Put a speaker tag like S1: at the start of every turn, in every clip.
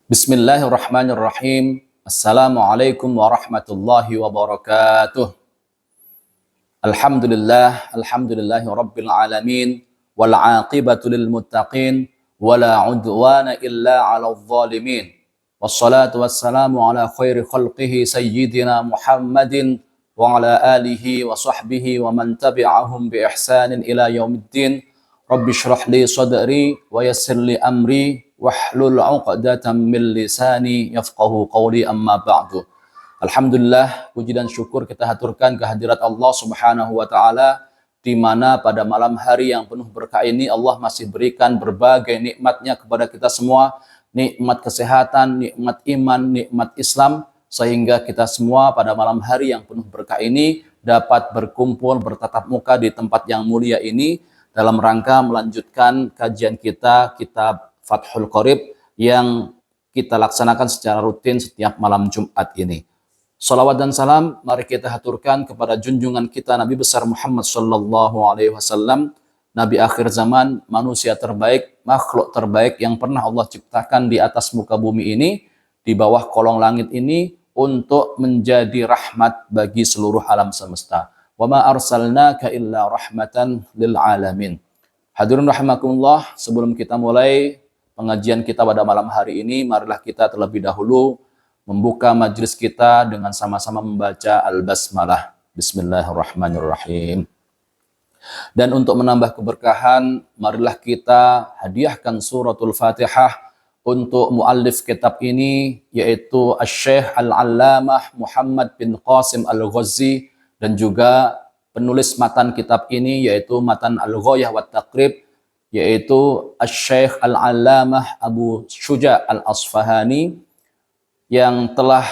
S1: Bismillahirrahmanirrahim. Assalamualaikum warahmatullahi wabarakatuh. Alhamdulillahi rabbil alamin wal aqibatu lil muttaqin wala udwana illa 'alal zalimin. Wassalatu wassalamu ala khairi khalqihi sayyidina Muhammadin wa ala alihi wa sahbihi wa man tabi'ahum bi ihsanin ila yaumiddin. Rabbi shrah li sadri wa yassir li amri wahlul 'uqdatam min lisani yafqahu qawli amma ba'du. Alhamdulillah, puji dan syukur kita haturkan kehadirat Allah Subhanahu wa taala, di mana pada malam hari yang penuh berkah ini Allah masih berikan berbagai nikmatnya kepada kita semua, nikmat kesehatan, nikmat iman, nikmat Islam, sehingga kita semua pada malam hari yang penuh berkah ini dapat berkumpul bertatap muka di tempat yang mulia ini dalam rangka melanjutkan kajian kita kitab Fathul Qorib yang kita laksanakan secara rutin setiap malam Jumat ini. Salawat dan salam mari kita haturkan kepada junjungan kita Nabi besar Muhammad sallallahu alaihi wasallam, Nabi akhir zaman, manusia terbaik, makhluk terbaik yang pernah Allah ciptakan di atas muka bumi ini, di bawah kolong langit ini, untuk menjadi rahmat bagi seluruh alam semesta. Wa ma arsalnaka illa rahmatan lil alamin. Hadirin rahimakumullah, sebelum kita mulai pengajian kita pada malam hari ini, marilah kita terlebih dahulu membuka majelis kita dengan sama-sama membaca Al-Basmalah. Bismillahirrahmanirrahim. Dan untuk menambah keberkahan, marilah kita hadiahkan suratul Fatihah untuk muallif kitab ini, yaitu Asy-Syaikh Al-Allamah Muhammad bin Qasim Al-Ghazzi, dan juga penulis matan kitab ini, yaitu matan Al-Ghayah wa Taqrib, yaitu Asy-Syaikh Al-Allamah Abu Syuja Al-Asfahani, yang telah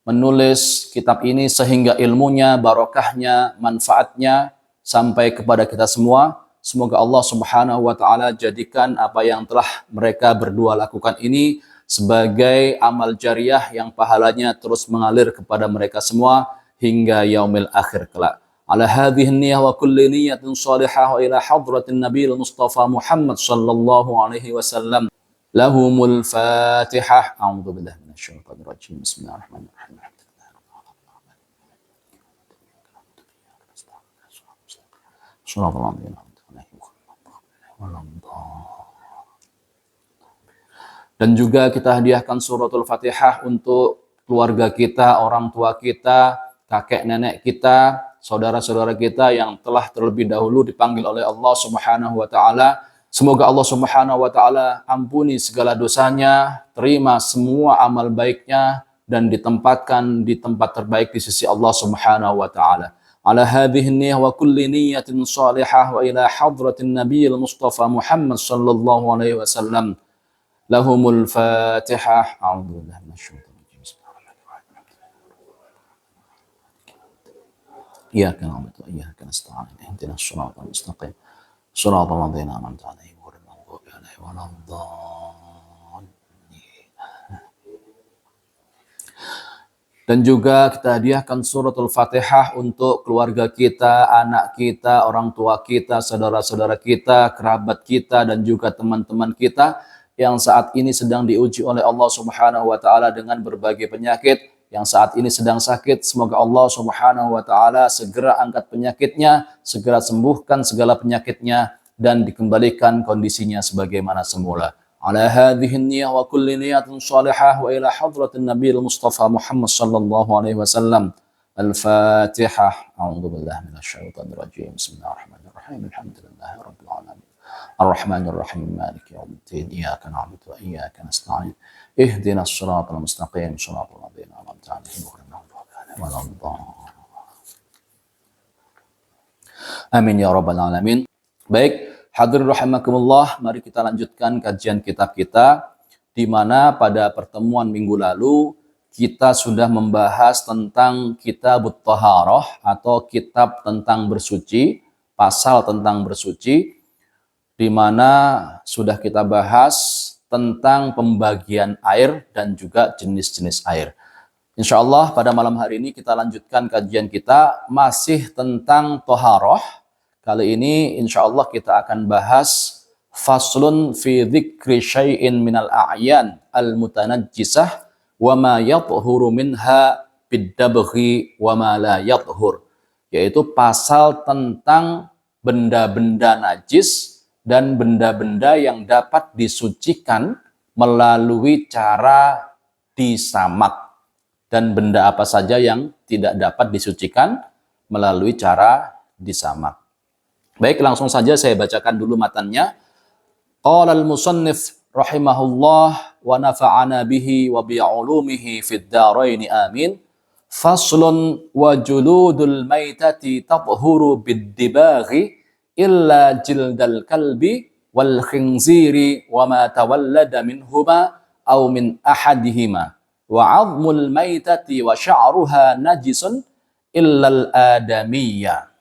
S1: menulis kitab ini sehingga ilmunya, barokahnya, manfaatnya sampai kepada kita semua. Semoga Allah Subhanahu wa taala jadikan apa yang telah mereka berdua lakukan ini sebagai amal jariah yang pahalanya terus mengalir kepada mereka semua hingga yaumil akhir kelak. Ala hadhihi niyyah wa kulli niyyatin shalihah wa ila hadratin nabiyil mustafa Muhammad sallallahu alaihi wasallam. Lahumul Fatihah. A'udzu billahi minasyaitonir rajim. Bismillahirrahmanirrahim. Dan juga kita hadiahkan suratul Fatihah untuk keluarga kita, orang tua kita, kakek nenek kita, saudara-saudara kita yang telah terlebih dahulu dipanggil oleh Allah Subhanahu wa taala. Semoga Allah Subhanahu wa taala ampuni segala dosanya, terima semua amal baiknya, dan ditempatkan di tempat terbaik di sisi Allah Subhanahu wa taala. Ala hadhihi niyyah wa kulli niyyatin shalihah wa ila hadratin nabiyil mustafa Muhammad sallallahu alaihi wasallam. Lahumul Fatihah. A'udzu billahi minasyaitonir rajim. Iyyaka na'budu wa iyyaka nasta'in. Ihdinas shiratal mustaqim. Shiratal ladzina an'amta 'alaihim ghairil maghdubi 'alaihim waladdallin. Dan juga kita hadiahkan suratul Fatihah untuk keluarga kita, anak kita, orang tua kita, saudara-saudara kita, kerabat kita, dan juga teman-teman kita yang saat ini sedang diuji oleh Allah Subhanahu wa taala dengan berbagai penyakit, yang saat ini sedang sakit. Semoga Allah Subhanahu wa taala segera angkat penyakitnya, segera sembuhkan segala penyakitnya, dan dikembalikan kondisinya sebagaimana semula. Ala hadhihi niyyah wa kulli niyyatin shalihah wa ila hadratin nabiyil mustafa Muhammad sallallahu alaihi wasallam. Al-Fatihah. A'udzu billahi minasyaitonir rajim. Bismillahirrahmanirrahim. Alhamdulillahi rabbil alamin. Ar-Rahmanir-Rahim. Maliki yaumiddin. Iyyaka na'budu wa iyyaka nasta'in. Ihdinas shiratal mustaqim. Shiratal ladzina an'amta 'alaihim ghairil maghdubi 'alaihim waladdallin. Amin ya rabbal alamin. Baik, hadirin rahimakumullah, mari kita lanjutkan kajian kitab kita, di mana pada pertemuan minggu lalu kita sudah membahas tentang Kitabut Thaharah atau kitab tentang bersuci, pasal tentang bersuci, di mana sudah kita bahas tentang pembagian air dan juga jenis-jenis air. Insya Allah pada malam hari ini kita lanjutkan kajian kita masih tentang Thaharah. Kali ini insya Allah kita akan bahas Faslun fi dzikri syai'in minal a'yan al-mutanajjisah wa ma yathuru minha bid-dabghi wa ma la yathur. Yaitu pasal tentang benda-benda najis dan benda-benda yang dapat disucikan melalui cara disamak, dan benda apa saja yang tidak dapat disucikan melalui cara disamak. Baik, langsung saja saya bacakan dulu matannya. Qala al-musannif rahimahullah wa nafa'ana bihi wa bi'ulumihi fid dharain amin. Faslun wa juludul maitati tathuru bid-dibaghi illa jildal kalbi wal khinziri wa ma tawallada minhuma aw min ahadihima wa 'azmul maitati wa sya'ruha najisun illa al-adamiyya.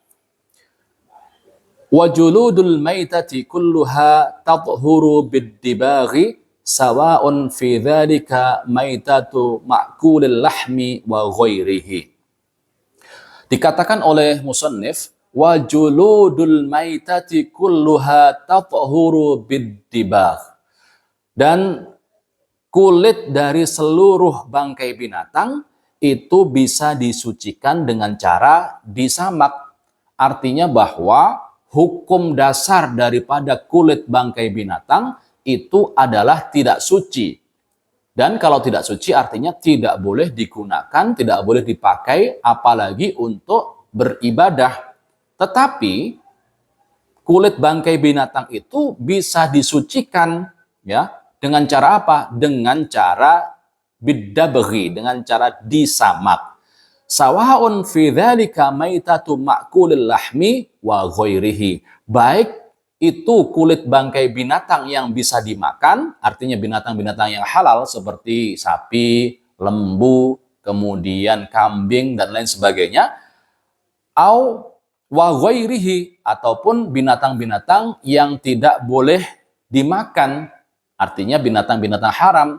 S1: Wa juludul maitati kulluha tathuru bid-dibaghi sawa'un fi dzalika maitatu ma'kulil lahmi wa ghairihi. Dikatakan oleh musannif, wa juludul maitati kulluha tathuru bid-dibagh. Dan kulit dari seluruh bangkai binatang itu bisa disucikan dengan cara disamak. Artinya bahwa hukum dasar daripada kulit bangkai binatang itu adalah tidak suci. Dan kalau tidak suci artinya tidak boleh digunakan, tidak boleh dipakai, apalagi untuk beribadah. Tetapi kulit bangkai binatang itu bisa disucikan, ya, dengan cara apa? Dengan cara bid-dabghi, dengan cara disamak. Sawa'un fi dzalika maitatu ma'kulil lahmi wa ghairihi. Baik itu kulit bangkai binatang yang bisa dimakan, artinya binatang-binatang yang halal seperti sapi, lembu, kemudian kambing dan lain sebagainya, au wa ghairihi, ataupun binatang-binatang yang tidak boleh dimakan, artinya binatang-binatang haram,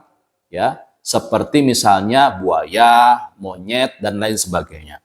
S1: ya, seperti misalnya buaya, monyet, dan lain sebagainya.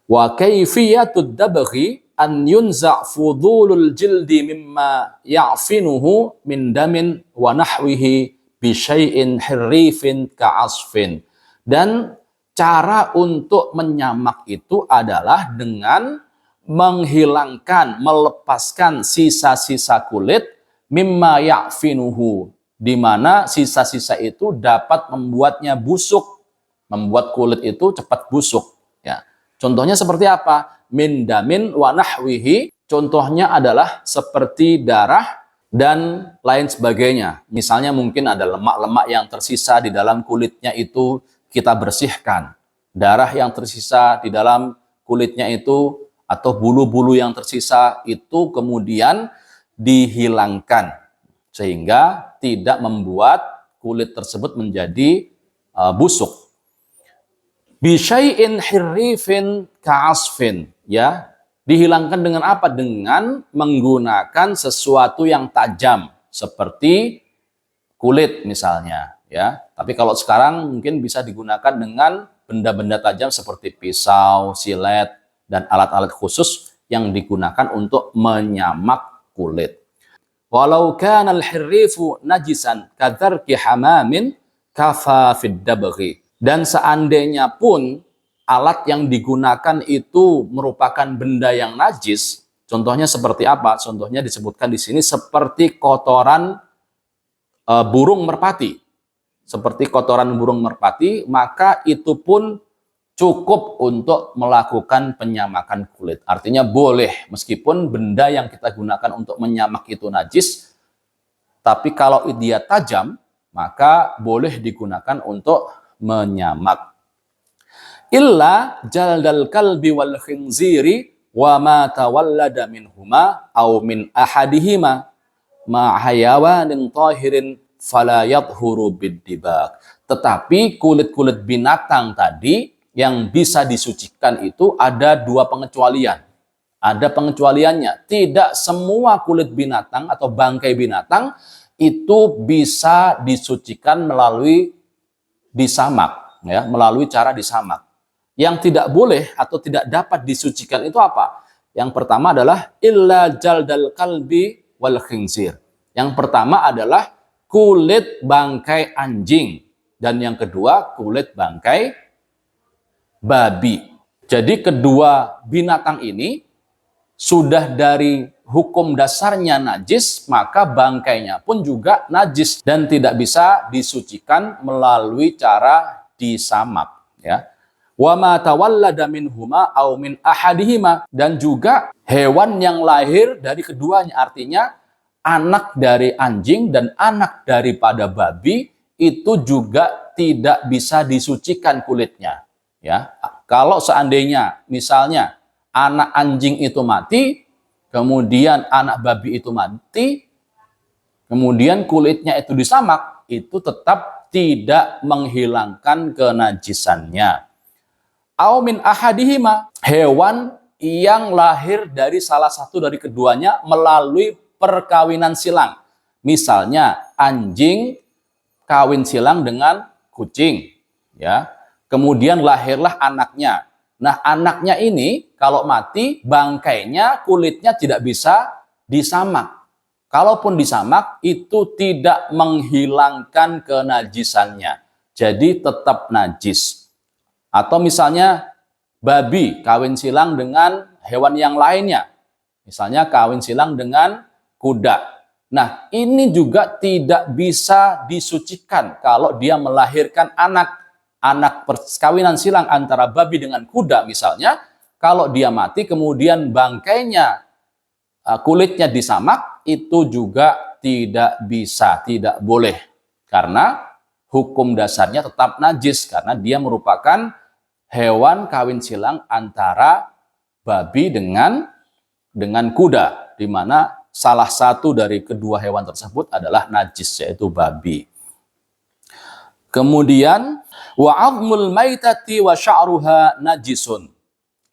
S1: Wa kaifiyatud dabghi an yunza' fudulul jildi mimma ya'finuhu min damin wa nahwihi bi syai'in hirrifin ka'asfin. Dan cara untuk menyamak itu adalah dengan menghilangkan, melepaskan sisa-sisa kulit mimma ya'finuhu, di mana sisa-sisa itu dapat membuatnya busuk, membuat kulit itu cepat busuk. Ya. Contohnya seperti apa? Min damin wa nahwihi, contohnya adalah seperti darah dan lain sebagainya. Misalnya mungkin ada lemak-lemak yang tersisa di dalam kulitnya itu kita bersihkan. Darah yang tersisa di dalam kulitnya itu atau bulu-bulu yang tersisa itu kemudian dihilangkan, sehingga tidak membuat kulit tersebut menjadi busuk. Bisyai'in hirrifin ka'asfin, ya, dihilangkan dengan apa? Dengan menggunakan sesuatu yang tajam seperti kulit misalnya, ya. Tapi kalau sekarang mungkin bisa digunakan dengan benda-benda tajam seperti pisau, silet, dan alat-alat khusus yang digunakan untuk menyamak kulit. Walau kana al-hirrifu najisan kadzarki hamamin kafa fid dabghi. Dan seandainya pun alat yang digunakan itu merupakan benda yang najis, contohnya seperti apa? Contohnya disebutkan di sini seperti kotoran burung merpati. Seperti kotoran burung merpati, maka itu pun cukup untuk melakukan penyamakan kulit. Artinya boleh, meskipun benda yang kita gunakan untuk menyamak itu najis, tapi kalau dia tajam, maka boleh digunakan untuk menyamak. Illa jaldal kalbi wal khinziri wa ma tawallada minhuma aw min ahadihima ma hayawanin tahirin fala yadhuru bid-dibag. Tetapi kulit-kulit binatang tadi yang bisa disucikan itu ada dua pengecualian. Ada pengecualiannya. Tidak semua kulit binatang atau bangkai binatang itu bisa disucikan melalui disamak, ya, melalui cara disamak. Yang tidak boleh atau tidak dapat disucikan itu apa? Yang pertama adalah illa jaldal kalbi wal khinzir. Yang pertama adalah kulit bangkai anjing dan yang kedua kulit bangkai babi. Jadi kedua binatang ini sudah dari hukum dasarnya najis, maka bangkainya pun juga najis dan tidak bisa disucikan melalui cara disamak, ya. Wa ma tawallada minhuma aw min ahadihima, dan juga hewan yang lahir dari keduanya, artinya anak dari anjing dan anak daripada babi itu juga tidak bisa disucikan kulitnya, ya. Kalau seandainya misalnya anak anjing itu mati, kemudian anak babi itu mati, kemudian kulitnya itu disamak, itu tetap tidak menghilangkan kenajisannya. Au min ahadihima, hewan yang lahir dari salah satu dari keduanya melalui perkawinan silang. Misalnya anjing kawin silang dengan kucing, ya. Kemudian lahirlah anaknya. Nah, anaknya ini kalau mati, bangkainya, kulitnya tidak bisa disamak. Kalaupun disamak, itu tidak menghilangkan kenajisannya. Jadi tetap najis. Atau misalnya babi kawin silang dengan hewan yang lainnya. Misalnya kawin silang dengan kuda. Nah, ini juga tidak bisa disucikan kalau dia melahirkan anak perkawinan silang antara babi dengan kuda misalnya. Kalau dia mati kemudian bangkainya, kulitnya disamak, itu juga tidak bisa, tidak boleh. Karena hukum dasarnya tetap najis karena dia merupakan hewan kawin silang antara babi dengan kuda, di mana salah satu dari kedua hewan tersebut adalah najis, yaitu babi. Kemudian wa 'azmul maitati wa sya'ruha najisun.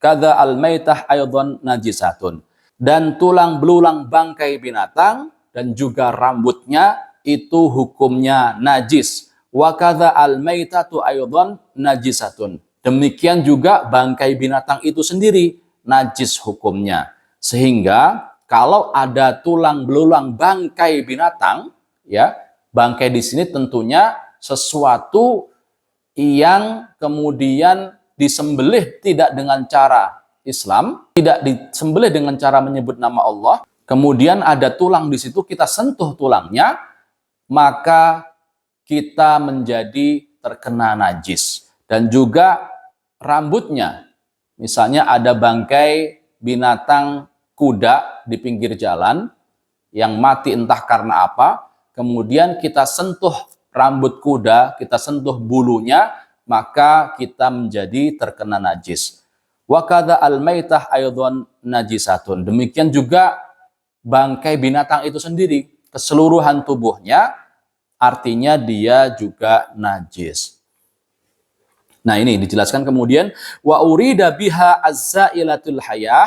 S1: Kadza al maitah aidan najisatun. Dan tulang belulang bangkai binatang dan juga rambutnya itu hukumnya najis. Wa kadza al maitatu aidan najisatun. Demikian juga bangkai binatang itu sendiri najis hukumnya. Sehingga kalau ada tulang belulang bangkai binatang, ya, bangkai di sini tentunya sesuatu yang kemudian disembelih tidak dengan cara Islam, tidak disembelih dengan cara menyebut nama Allah, kemudian ada tulang di situ, kita sentuh tulangnya, maka kita menjadi terkena najis. Dan juga rambutnya, misalnya ada bangkai binatang kuda di pinggir jalan yang mati entah karena apa, kemudian kita sentuh rambut kuda, kita sentuh bulunya, maka kita menjadi terkena najis. Wa kadza al-maitah aidan najisatun. Demikian juga bangkai binatang itu sendiri, keseluruhan tubuhnya, artinya dia juga najis. Nah, ini dijelaskan kemudian wa urida biha az-zailatul hayah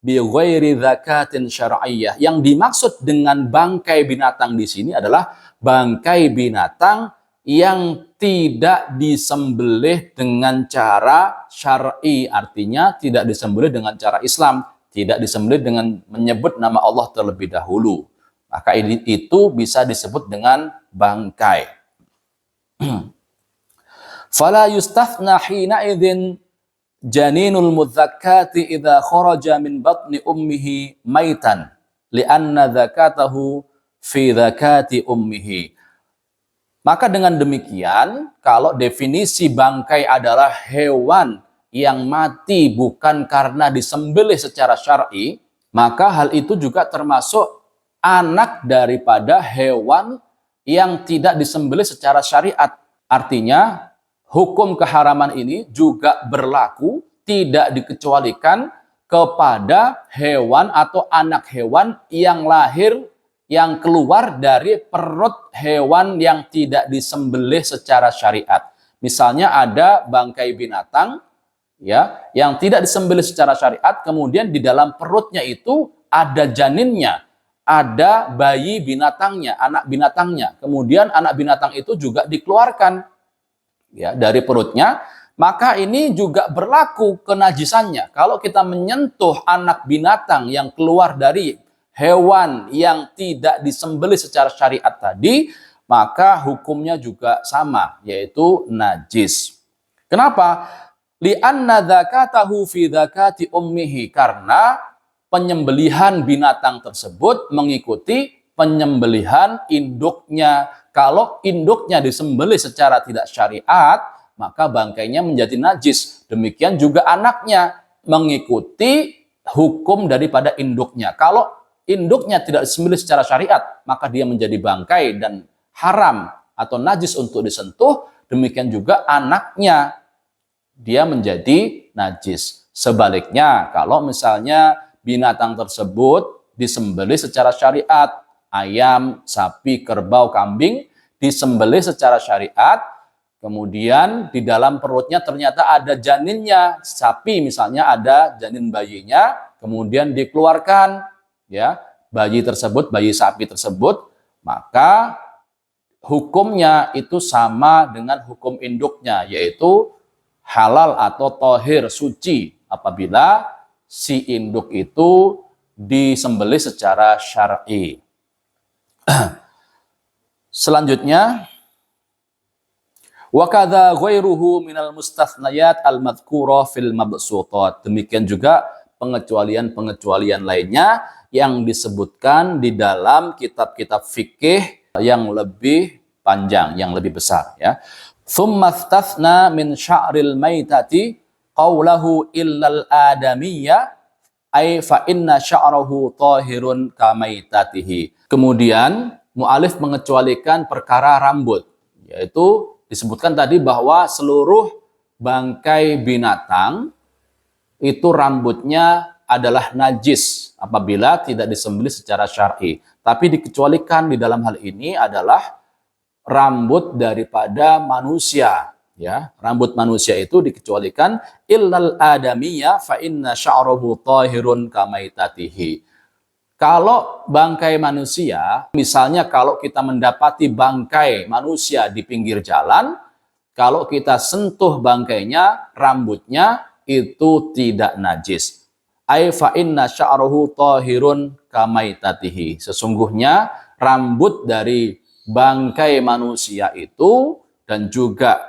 S1: bi ghairi zakatin syar'iyyah. Yang dimaksud dengan bangkai binatang di sini adalah bangkai binatang yang tidak disembelih dengan cara syar'i, artinya tidak disembelih dengan cara Islam, tidak disembelih dengan menyebut nama Allah terlebih dahulu. Maka itu bisa disebut dengan bangkai. Fala yustathna hina idzin janinul mudzakkati idza kharaja min batni ummihi maitan li'anna dzakatahu fi dzakati ummihi. Maka dengan demikian, kalau definisi bangkai adalah hewan yang mati bukan karena disembelih secara syar'i, maka hal itu juga termasuk anak daripada hewan yang tidak disembelih secara syariat. Artinya, hukum keharaman ini juga berlaku, tidak dikecualikan kepada hewan atau anak hewan yang lahir, yang keluar dari perut hewan yang tidak disembelih secara syariat. Misalnya ada bangkai binatang, ya, yang tidak disembelih secara syariat, kemudian di dalam perutnya itu ada janinnya, ada bayi binatangnya, anak binatangnya. Kemudian anak binatang itu juga dikeluarkan, ya, dari perutnya, maka ini juga berlaku kenajisannya. Kalau kita menyentuh anak binatang yang keluar dari hewan yang tidak disembelih secara syariat tadi, maka hukumnya juga sama, yaitu najis. Kenapa? Li'anna dzakatahu fi dzakati ummihi, karena penyembelihan binatang tersebut mengikuti penyembelihan induknya. Kalau induknya disembelih secara tidak syariat, maka bangkainya menjadi najis. Demikian juga anaknya mengikuti hukum daripada induknya. Kalau induknya tidak disembelih secara syariat, maka dia menjadi bangkai dan haram atau najis untuk disentuh. Demikian juga anaknya, dia menjadi najis. Sebaliknya, kalau misalnya binatang tersebut disembelih secara syariat, ayam, sapi, kerbau, kambing, disembelih secara syariat, kemudian di dalam perutnya ternyata ada janinnya, sapi misalnya ada janin bayinya, kemudian dikeluarkan, ya, bayi tersebut, bayi sapi tersebut, maka hukumnya itu sama dengan hukum induknya, yaitu halal atau tohir, suci, apabila si induk itu disembelih secara syar'i. Selanjutnya, wa kadza ghairuhu minal mustathniyat al-madhkura fil mabsutat. Demikian juga pengecualian-pengecualian lainnya yang disebutkan di dalam kitab-kitab fikih yang lebih panjang, yang lebih besar, ya. Tsumma istathna min sya'ril maitati qawlahu illal adamiyya ay fa inna sya'rahu tahirun kamaitatihi. Kemudian mu'alif mengecualikan perkara rambut, yaitu disebutkan tadi bahwa seluruh bangkai binatang itu rambutnya adalah najis apabila tidak disembelih secara syar'i. Tapi dikecualikan di dalam hal ini adalah rambut daripada manusia, ya. Rambut manusia itu dikecualikan illal adamiyya fa inna sya'rahu tahirun kamaitatihi. Kalau bangkai manusia, misalnya kalau kita mendapati bangkai manusia di pinggir jalan, kalau kita sentuh bangkainya, rambutnya itu tidak najis. Ai fa inna sya'rahu tahirun kamaitatihi. Sesungguhnya rambut dari bangkai manusia itu dan juga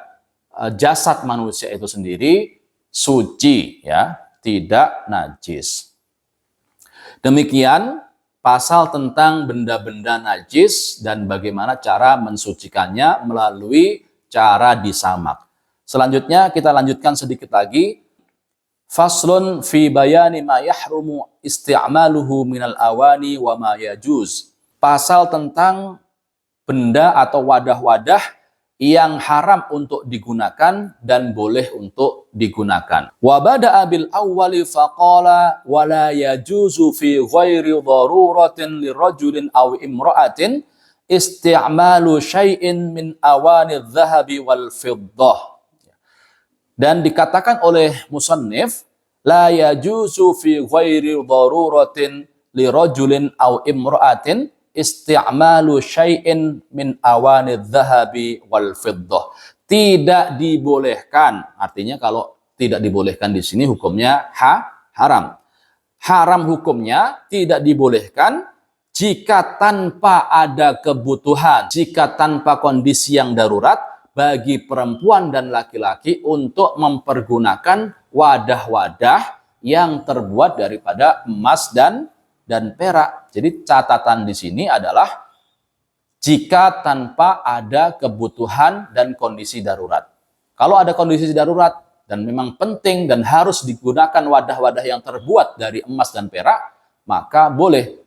S1: jasad manusia itu sendiri suci, ya, tidak najis. Demikian pasal tentang benda-benda najis dan bagaimana cara mensucikannya melalui cara disamak. Selanjutnya kita lanjutkan sedikit lagi. Faslun fi bayani ma yahrumu isti'maluhu minal awani wa ma yajuz. Pasal tentang benda atau wadah-wadah yang haram untuk digunakan dan boleh untuk digunakan. Wa bada'a bil awwali faqala wa la yajuzu fi ghairi daruratin lirajulin aw imra'atin isti'malu syai'in min awani adh-dhahabi wal fiddah. Dan dikatakan oleh musannif la yajuzu fi ghairi daruratin lirajulin aw imra'atin isti'malu syai'in min awani adh-dhahabi wal fiddah. Tidak dibolehkan. Artinya kalau tidak dibolehkan di sini hukumnya haram. Haram hukumnya tidak dibolehkan jika tanpa ada kebutuhan, jika tanpa kondisi yang darurat bagi perempuan dan laki-laki untuk mempergunakan wadah-wadah yang terbuat daripada emas dan perak. Jadi catatan di sini adalah jika tanpa ada kebutuhan dan kondisi darurat. Kalau ada kondisi darurat dan memang penting dan harus digunakan wadah-wadah yang terbuat dari emas dan perak, maka boleh.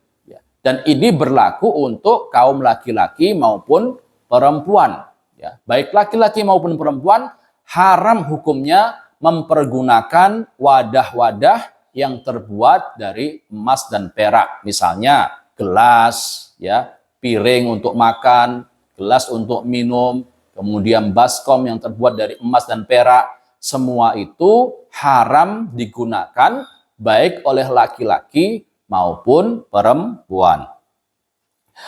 S1: Dan ini berlaku untuk kaum laki-laki maupun perempuan. Ya, baik laki-laki maupun perempuan haram hukumnya mempergunakan wadah-wadah yang terbuat dari emas dan perak. Misalnya gelas, ya, piring untuk makan, gelas untuk minum, kemudian baskom yang terbuat dari emas dan perak. Semua itu haram digunakan baik oleh laki-laki maupun perempuan.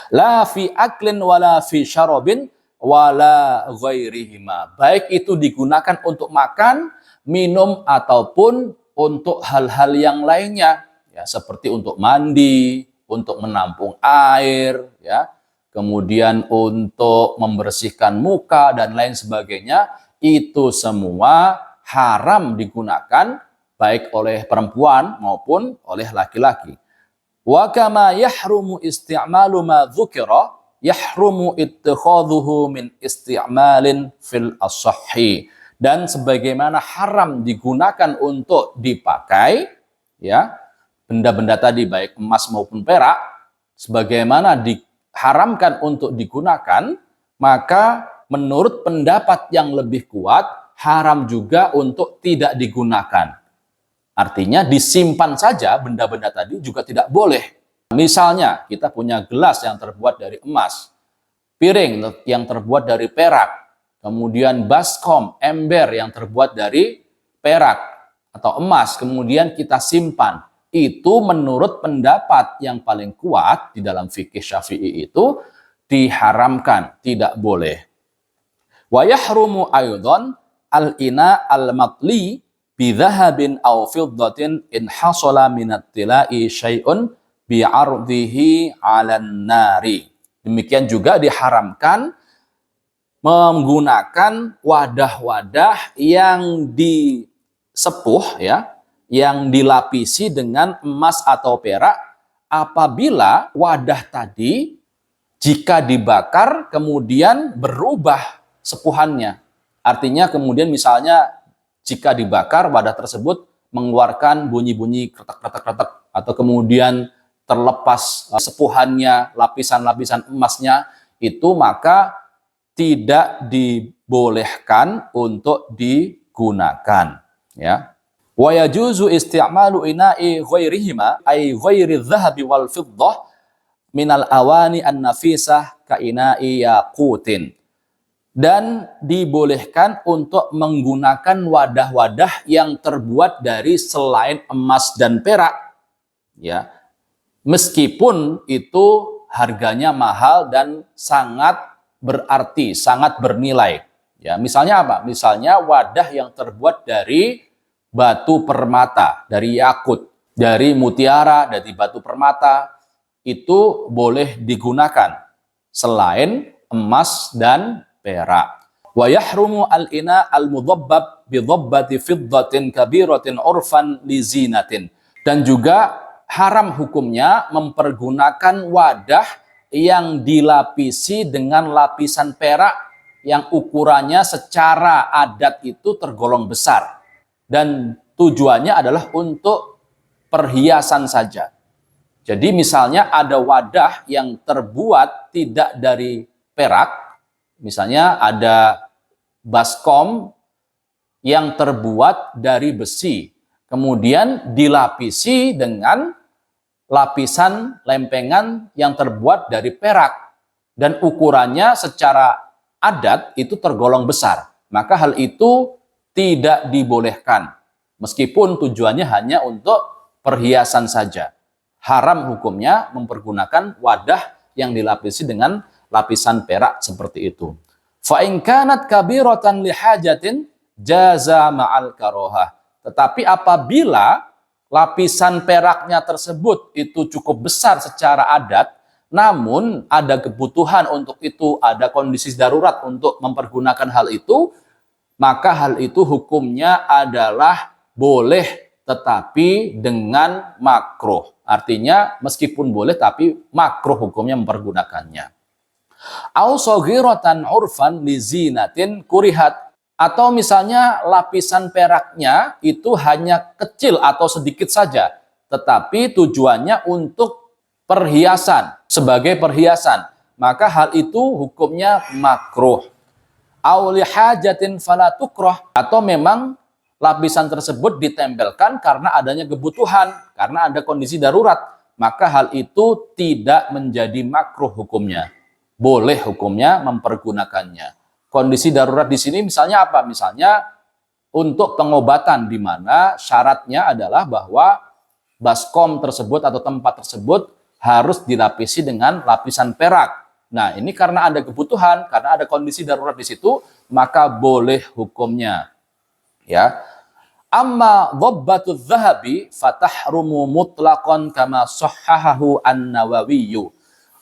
S1: La fi aklin wala fi syarabin wala ghairihima. Baik itu digunakan untuk makan, minum ataupun untuk hal-hal yang lainnya, ya, seperti untuk mandi, untuk menampung air, ya, kemudian untuk membersihkan muka dan lain sebagainya, itu semua haram digunakan baik oleh perempuan maupun oleh laki-laki. Wa kama yahrumu isti'malu ma dzukira yahrumu ittikhadhuhu min isti'malin fil as-sahhi. Dan sebagaimana haram digunakan untuk dipakai, ya, benda-benda tadi baik emas maupun perak, sebagaimana diharamkan untuk digunakan, maka menurut pendapat yang lebih kuat, haram juga untuk tidak digunakan. Artinya disimpan saja benda-benda tadi juga tidak boleh. Misalnya kita punya gelas yang terbuat dari emas, piring yang terbuat dari perak, kemudian baskom, ember yang terbuat dari perak atau emas, kemudian kita simpan. Itu menurut pendapat yang paling kuat di dalam fikih Syafi'i itu diharamkan, tidak boleh. Wa yahrumu aydhan al-ina al-matli bidhahabin aw fiddatin in hasala minat tilai syai'un bi'ardihi 'alan nari. Demikian juga diharamkan menggunakan wadah-wadah yang disepuh, ya, yang dilapisi dengan emas atau perak apabila wadah tadi jika dibakar kemudian berubah sepuhannya. Artinya kemudian misalnya jika dibakar wadah tersebut mengeluarkan bunyi-bunyi kretek-kretek atau kemudian terlepas sepuhannya, lapisan-lapisan emasnya itu, maka tidak dibolehkan untuk digunakan, ya. Wa yajuzu isti'malu ina'i ghairihima ay ghairi dhahabi wal fiddah minal awani an-nafisah ka ina'i yaqutin. Dan dibolehkan untuk menggunakan wadah-wadah yang terbuat dari selain emas dan perak, ya. Meskipun itu harganya mahal dan sangat berarti, sangat bernilai. Ya, misalnya apa? Misalnya wadah yang terbuat dari batu permata, dari yakut, dari mutiara, dari batu permata, itu boleh digunakan selain emas dan perak. Wa yahrumu al-ina al-mudhabbab bi dhabbati fiddatin kabiratin urfan li zinatin. Dan juga haram hukumnya mempergunakan wadah yang dilapisi dengan lapisan perak yang ukurannya secara adat itu tergolong besar. Dan tujuannya adalah untuk perhiasan saja. Jadi misalnya ada wadah yang terbuat tidak dari perak, misalnya ada baskom yang terbuat dari besi, kemudian dilapisi dengan lapisan lempengan yang terbuat dari perak dan ukurannya secara adat itu tergolong besar, maka hal itu tidak dibolehkan meskipun tujuannya hanya untuk perhiasan saja. Haram hukumnya mempergunakan wadah yang dilapisi dengan lapisan perak seperti itu. Fa in kanat kabiratan li hajatin jaza ma'al karohah. Tetapi apabila lapisan peraknya tersebut itu cukup besar secara adat, namun ada kebutuhan untuk itu, ada kondisi darurat untuk mempergunakan hal itu, maka hal itu hukumnya adalah boleh tetapi dengan makruh. Artinya meskipun boleh tapi makruh hukumnya mempergunakannya. Au saghiratan urfan li zinatin kurihat. Atau misalnya lapisan peraknya itu hanya kecil atau sedikit saja, tetapi tujuannya untuk perhiasan, sebagai perhiasan, maka hal itu hukumnya makruh. Au li hajatin fala tukrah, atau memang lapisan tersebut ditempelkan karena adanya kebutuhan, karena ada kondisi darurat, maka hal itu tidak menjadi makruh hukumnya. Boleh hukumnya mempergunakannya. Kondisi darurat di sini misalnya apa? Misalnya untuk pengobatan di mana syaratnya adalah bahwa baskom tersebut atau tempat tersebut harus dilapisi dengan lapisan perak. Nah, ini karena ada kebutuhan, karena ada kondisi darurat di situ, maka boleh hukumnya. Ya. Amma dhabbatu dzahabi fatahrumu mutlaqan kama sahhahahu An-Nawawi.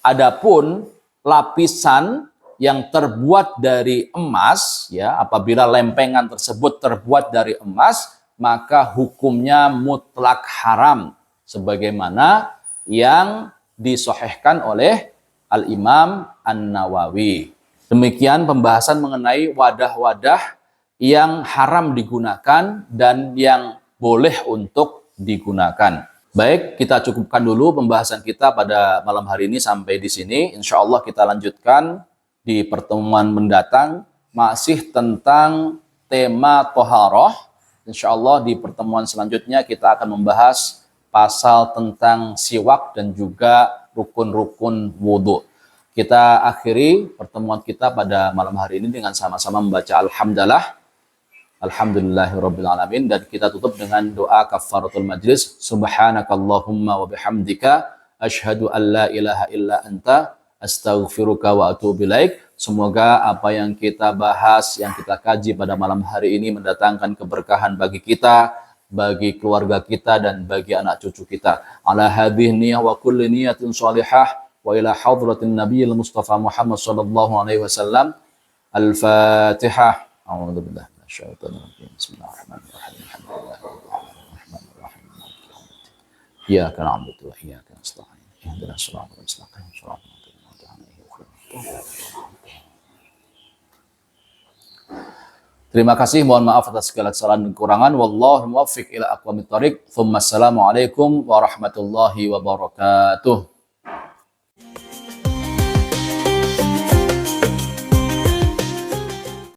S1: Adapun lapisan yang terbuat dari emas, ya, apabila lempengan tersebut terbuat dari emas, maka hukumnya mutlak haram sebagaimana yang disahihkan oleh Al-Imam An-Nawawi. Demikian pembahasan mengenai wadah-wadah yang haram digunakan dan yang boleh untuk digunakan. Baik, kita cukupkan dulu pembahasan kita pada malam hari ini sampai di sini. Insya Allah kita lanjutkan di pertemuan mendatang masih tentang tema toharoh. Insya Allah di pertemuan selanjutnya kita akan membahas pasal tentang siwak dan juga rukun-rukun wudhu. Kita akhiri pertemuan kita pada malam hari ini dengan sama-sama membaca Alhamdulillah. Alhamdulillahirrabbilalamin. Dan kita tutup dengan doa kafaratul majlis. Subhanakallahumma wa bihamdika asyhadu an la ilaha illa anta astaghfiruka wa atubu ilaik. Semoga apa yang kita bahas, yang kita kaji pada malam hari ini mendatangkan keberkahan bagi kita, bagi keluarga kita, dan bagi anak cucu kita. Ala hadhihi niyah wa kulli niyatin salihah wa ila hadratin nabiyil mustafa Muhammad sallallahu alaihi wasallam. Al-Fatihah. A'udzu billahi Bismillahirrahmanirrahim. Bismillahirrahmanirrahim. Alhamdulillahirrahmanirrahim. Iyyaka na'budu wa iyyaka nasta'in. Ihdinas siratal mustaqim. Shiratal ladzina an'amta 'alaihim. Terima kasih, mohon maaf atas segala kesalahan dan kekurangan. Wallahu muwaffiq ila aqwamit thoriq. Assalamualaikum warahmatullahi wabarakatuh.